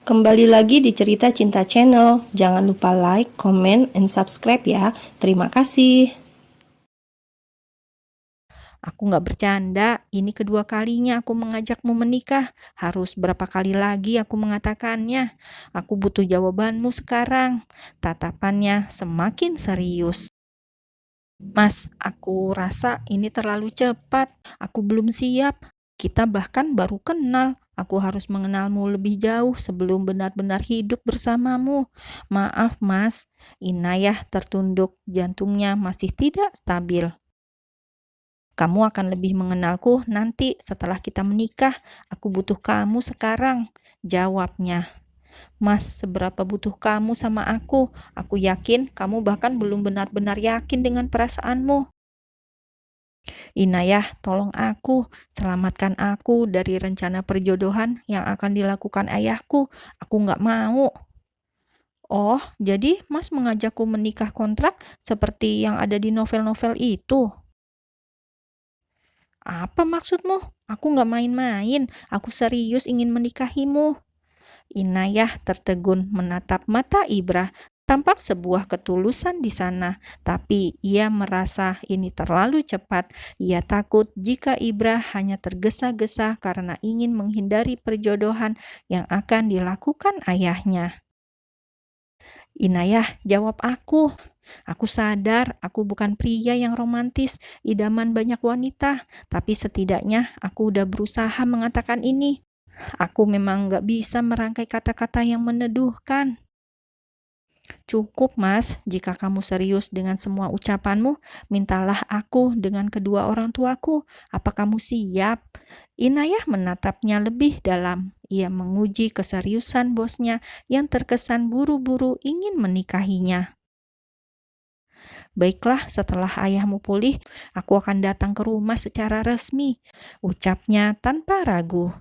Kembali lagi di Cerita Cinta Channel. Jangan lupa like, comment, and subscribe ya. Terima kasih. Aku nggak bercanda, ini kedua kalinya aku mengajakmu menikah. Harus berapa kali lagi aku mengatakannya? Aku butuh jawabanmu sekarang. Tatapannya semakin serius. Mas, aku rasa ini terlalu cepat. Aku belum siap. Kita bahkan baru kenal. Aku harus mengenalmu lebih jauh sebelum benar-benar hidup bersamamu. Maaf, Mas. Inayah tertunduk, jantungnya masih tidak stabil. Kamu akan lebih mengenalku nanti setelah kita menikah. Aku butuh kamu sekarang, jawabnya. Mas, seberapa butuh kamu sama aku? Aku yakin kamu bahkan belum benar-benar yakin dengan perasaanmu. Inayah, tolong aku, selamatkan aku dari rencana perjodohan yang akan dilakukan ayahku. Aku nggak mau. Oh, jadi Mas mengajakku menikah kontrak seperti yang ada di novel-novel itu? Apa maksudmu? Aku nggak main-main. Aku serius ingin menikahimu. Inayah tertegun menatap mata Ibrah. Tampak sebuah ketulusan di sana, tapi ia merasa ini terlalu cepat. Ia takut jika Ibrah hanya tergesa-gesa karena ingin menghindari perjodohan yang akan dilakukan ayahnya. Inayah, jawab aku. Aku sadar aku bukan pria yang romantis, idaman banyak wanita, tapi setidaknya aku udah berusaha mengatakan ini. Aku memang gak bisa merangkai kata-kata yang meneduhkan. Cukup, Mas, jika kamu serius dengan semua ucapanmu, mintalah aku dengan kedua orang tuaku. Apa kamu siap? Inayah menatapnya lebih dalam. Ia menguji keseriusan bosnya yang terkesan buru-buru ingin menikahinya. Baiklah, setelah ayahmu pulih, aku akan datang ke rumah secara resmi, ucapnya tanpa ragu.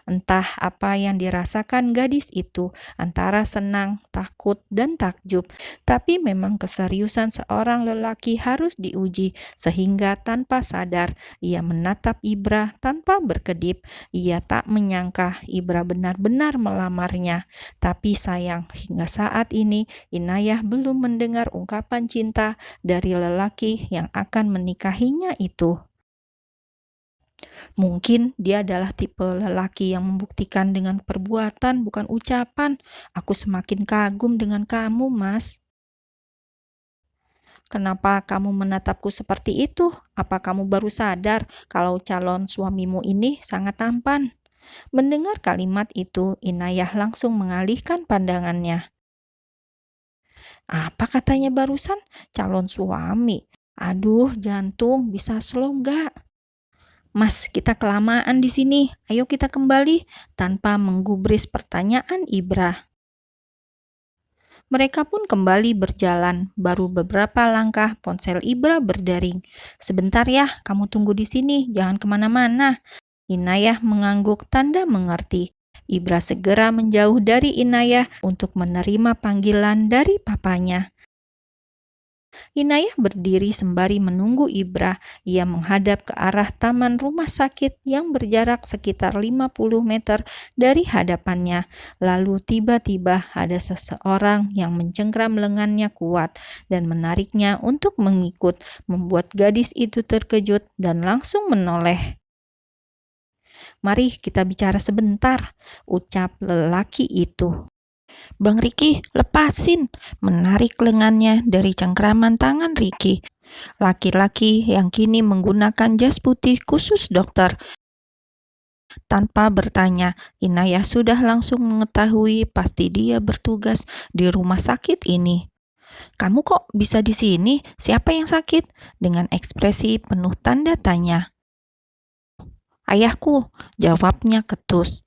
Entah apa yang dirasakan gadis itu, antara senang, takut, dan takjub. Tapi memang keseriusan seorang lelaki harus diuji, sehingga tanpa sadar ia menatap Ibrah tanpa berkedip. Ia tak menyangka Ibrah benar-benar melamarnya. Tapi sayang, hingga saat ini Inayah belum mendengar ungkapan cinta dari lelaki yang akan menikahinya itu. Mungkin dia adalah tipe lelaki yang membuktikan dengan perbuatan, bukan ucapan. Aku semakin kagum dengan kamu, Mas. Kenapa kamu menatapku seperti itu? Apa kamu baru sadar kalau calon suamimu ini sangat tampan? Mendengar kalimat itu, Inayah langsung mengalihkan pandangannya. Apa katanya barusan? Calon suami. Aduh, jantung, bisa slow nggak? Mas, kita kelamaan di sini. Ayo kita kembali, tanpa menggubris pertanyaan Ibrah. Mereka pun kembali berjalan. Baru beberapa langkah ponsel Ibrah berdering. Sebentar ya, kamu tunggu di sini, jangan kemana-mana. Inayah mengangguk tanda mengerti. Ibrah segera menjauh dari Inayah untuk menerima panggilan dari papanya. Inayah berdiri sembari menunggu Ibrah. Ia menghadap ke arah taman rumah sakit yang berjarak sekitar 50 meter dari hadapannya. Lalu tiba-tiba ada seseorang yang mencengkram lengannya kuat dan menariknya untuk mengikut, membuat gadis itu terkejut dan langsung menoleh. "Mari kita bicara sebentar," ucap lelaki itu. "Bang Riki, lepasin!" menarik lengannya dari cengkraman tangan Riki. Laki-laki yang kini menggunakan jas putih khusus dokter. Tanpa bertanya, Inayah sudah langsung mengetahui pasti dia bertugas di rumah sakit ini. "Kamu kok bisa di sini? Siapa yang sakit?" dengan ekspresi penuh tanda tanya. "Ayahku," jawabnya ketus.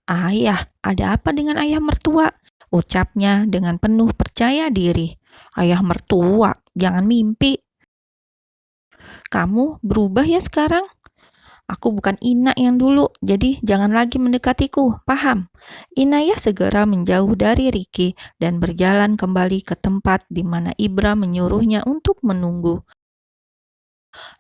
"Ayah, ada apa dengan ayah mertua?" ucapnya dengan penuh percaya diri. "Ayah mertua, jangan mimpi. Kamu berubah ya sekarang? Aku bukan Ina yang dulu, jadi jangan lagi mendekatiku, paham?" Inayah segera menjauh dari Riki dan berjalan kembali ke tempat di mana Ibra menyuruhnya untuk menunggu.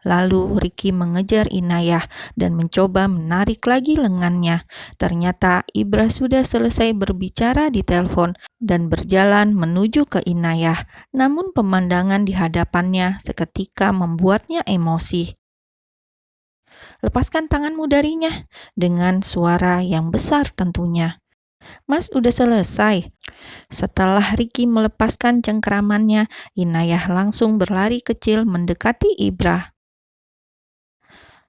Lalu Ricky mengejar Inayah dan mencoba menarik lagi lengannya. Ternyata Ibra sudah selesai berbicara di telepon dan berjalan menuju ke Inayah. Namun pemandangan di hadapannya seketika membuatnya emosi. "Lepaskan tanganmu darinya," dengan suara yang besar tentunya. "Mas, udah selesai." Setelah Ricky melepaskan cengkeramannya, Inayah langsung berlari kecil mendekati Ibra.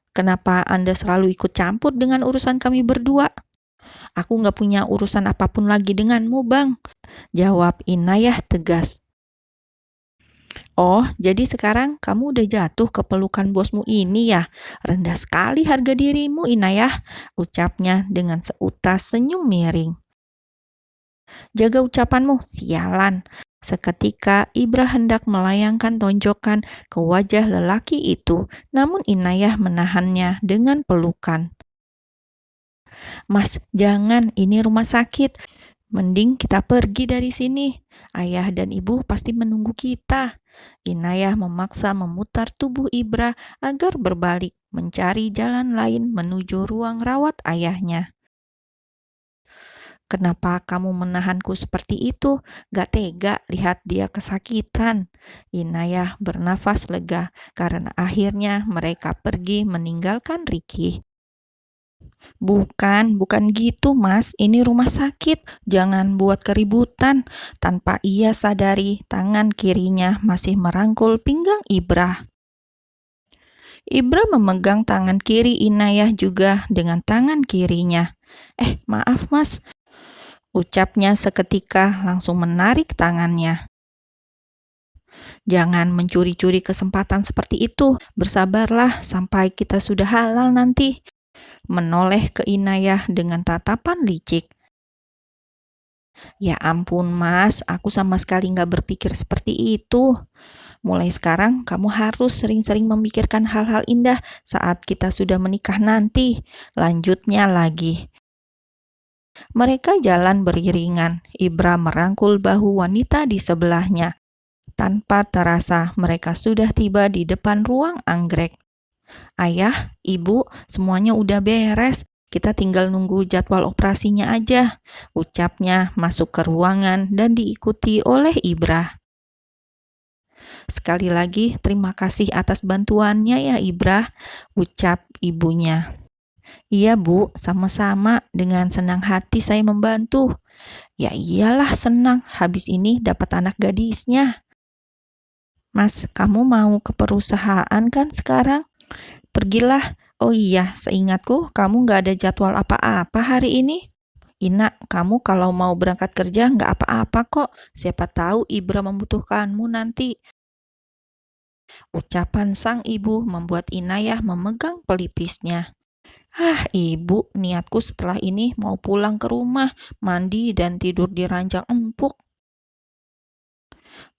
"Kenapa Anda selalu ikut campur dengan urusan kami berdua?" "Aku nggak punya urusan apapun lagi denganmu, Bang," jawab Inayah tegas. "Oh, jadi sekarang kamu udah jatuh ke pelukan bosmu ini ya? Rendah sekali harga dirimu, Inayah," ucapnya dengan seutas senyum miring. "Jaga ucapanmu, sialan." Seketika Ibra hendak melayangkan tonjokan ke wajah lelaki itu, namun Inayah menahannya dengan pelukan. "Mas, jangan, ini rumah sakit. Mending kita pergi dari sini. Ayah dan ibu pasti menunggu kita." Inayah memaksa memutar tubuh Ibra agar berbalik, mencari jalan lain menuju ruang rawat ayahnya. "Kenapa kamu menahanku seperti itu? Gak tega lihat dia kesakitan." Inayah bernafas lega karena akhirnya mereka pergi meninggalkan Ricky. Bukan gitu, Mas. Ini rumah sakit. Jangan buat keributan." Tanpa ia sadari, tangan kirinya masih merangkul pinggang Ibra. Ibra memegang tangan kiri Inayah juga dengan tangan kirinya. Maaf, Mas," ucapnya seketika langsung menarik tangannya. "Jangan mencuri-curi kesempatan seperti itu. Bersabarlah sampai kita sudah halal nanti." Menoleh ke Inayah dengan tatapan licik. "Ya ampun, Mas, aku sama sekali nggak berpikir seperti itu. Mulai sekarang kamu harus sering-sering memikirkan hal-hal indah saat kita sudah menikah nanti," lanjutnya lagi. Mereka jalan beriringan. Ibra merangkul bahu wanita di sebelahnya. Tanpa terasa, mereka sudah tiba di depan ruang anggrek. "Ayah, ibu, semuanya udah beres. Kita tinggal nunggu jadwal operasinya aja," ucapnya masuk ke ruangan dan diikuti oleh Ibra. "Sekali lagi terima kasih atas bantuannya ya Ibra," ucap ibunya. "Iya Bu, sama-sama, dengan senang hati saya membantu." "Ya iyalah senang, habis ini dapat anak gadisnya." "Mas, kamu mau ke perusahaan kan sekarang?" "Pergilah. Oh iya, seingatku kamu gak ada jadwal apa-apa hari ini." "Ina, kamu kalau mau berangkat kerja gak apa-apa kok. Siapa tahu Ibra membutuhkanmu nanti." Ucapan sang ibu membuat Inayah memegang pelipisnya. Ibu, niatku setelah ini mau pulang ke rumah, mandi dan tidur di ranjang empuk."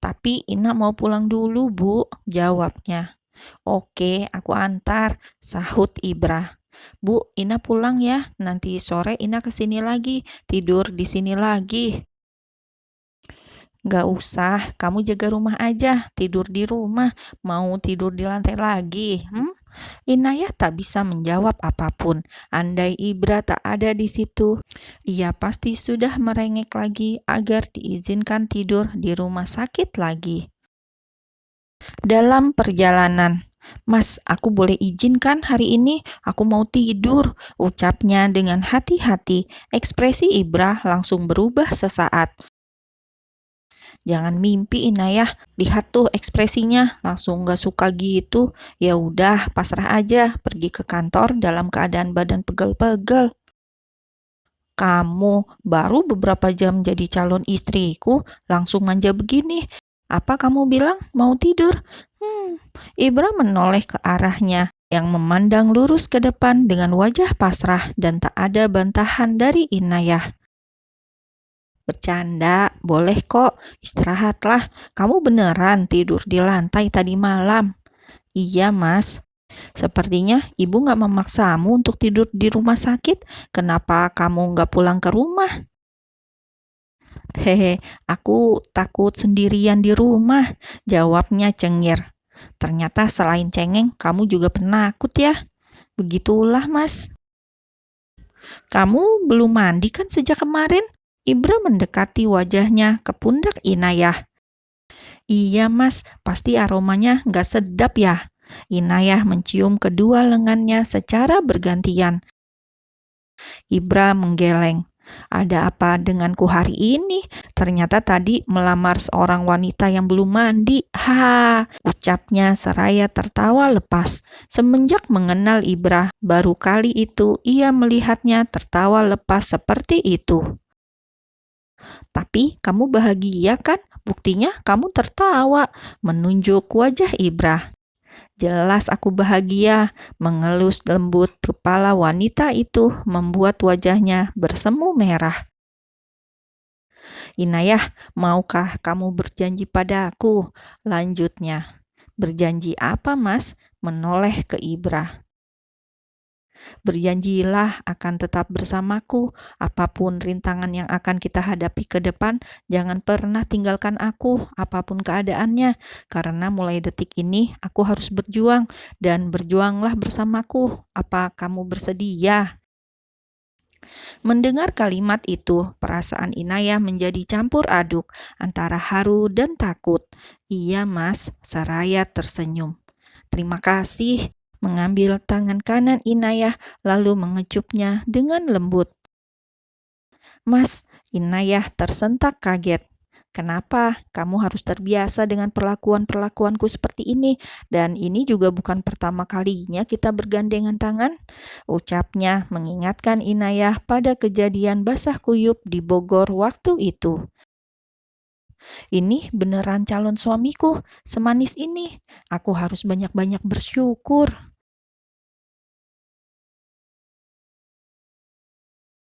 "Tapi Ina mau pulang dulu, Bu," jawabnya. "Oke, aku antar," sahut Ibra. "Bu, Ina pulang ya. Nanti sore Ina kesini lagi, tidur di sini lagi." "Gak usah, kamu jaga rumah aja, tidur di rumah, mau tidur di lantai lagi, Inayah tak bisa menjawab apapun. Andai Ibra tak ada di situ, ia pasti sudah merengek lagi agar diizinkan tidur di rumah sakit lagi. Dalam perjalanan, "Mas, aku boleh izin kan hari ini? Aku mau tidur," ucapnya dengan hati-hati. Ekspresi Ibra langsung berubah sesaat. "Jangan mimpi Inayah, lihat tuh ekspresinya, langsung gak suka gitu. Ya udah, pasrah aja, pergi ke kantor dalam keadaan badan pegel-pegel." "Kamu baru beberapa jam jadi calon istriku, langsung manja begini. Apa kamu bilang mau tidur?" Ibra menoleh ke arahnya yang memandang lurus ke depan dengan wajah pasrah dan tak ada bantahan dari Inayah. "Bercanda, boleh kok, istirahatlah. Kamu beneran tidur di lantai tadi malam?" "Iya, Mas." "Sepertinya ibu gak memaksamu untuk tidur di rumah sakit. Kenapa kamu gak pulang ke rumah?" "Hehe, aku takut sendirian di rumah," jawabnya cengir. Ternyata selain cengeng, kamu juga penakut ya. Begitulah, Mas. Kamu belum mandi kan sejak kemarin? Ibra mendekati wajahnya ke pundak Inayah. Iya, Mas, pasti aromanya nggak sedap ya. Inayah mencium kedua lengannya secara bergantian. Ibra menggeleng. Ada apa denganku hari ini? Ternyata tadi melamar seorang wanita yang belum mandi. Ha, ucapnya seraya tertawa lepas. Semenjak mengenal Ibra, baru kali itu ia melihatnya tertawa lepas seperti itu. Tapi kamu bahagia kan? Buktinya kamu tertawa, menunjuk wajah Ibra. Jelas aku bahagia, mengelus lembut kepala wanita itu membuat wajahnya bersemu merah. Inayah, maukah kamu berjanji padaku? Lanjutnya. Berjanji apa, Mas? Menoleh ke Ibra. Berjanjilah akan tetap bersamaku, apapun rintangan yang akan kita hadapi ke depan, jangan pernah tinggalkan aku, apapun keadaannya, karena mulai detik ini aku harus berjuang, dan berjuanglah bersamaku. Apa kamu bersedia? Mendengar kalimat itu, perasaan Inayah menjadi campur aduk antara haru dan takut. Iya, Mas, seraya tersenyum. Terima kasih. Mengambil tangan kanan Inayah lalu mengecupnya dengan lembut. Mas, Inayah tersentak kaget. Kenapa kamu harus terbiasa dengan perlakuanku seperti ini? Dan ini juga bukan pertama kalinya kita bergandengan tangan. Ucapnya mengingatkan Inayah pada kejadian basah kuyup di Bogor waktu itu. Ini beneran calon suamiku, semanis ini. Aku harus banyak-banyak bersyukur.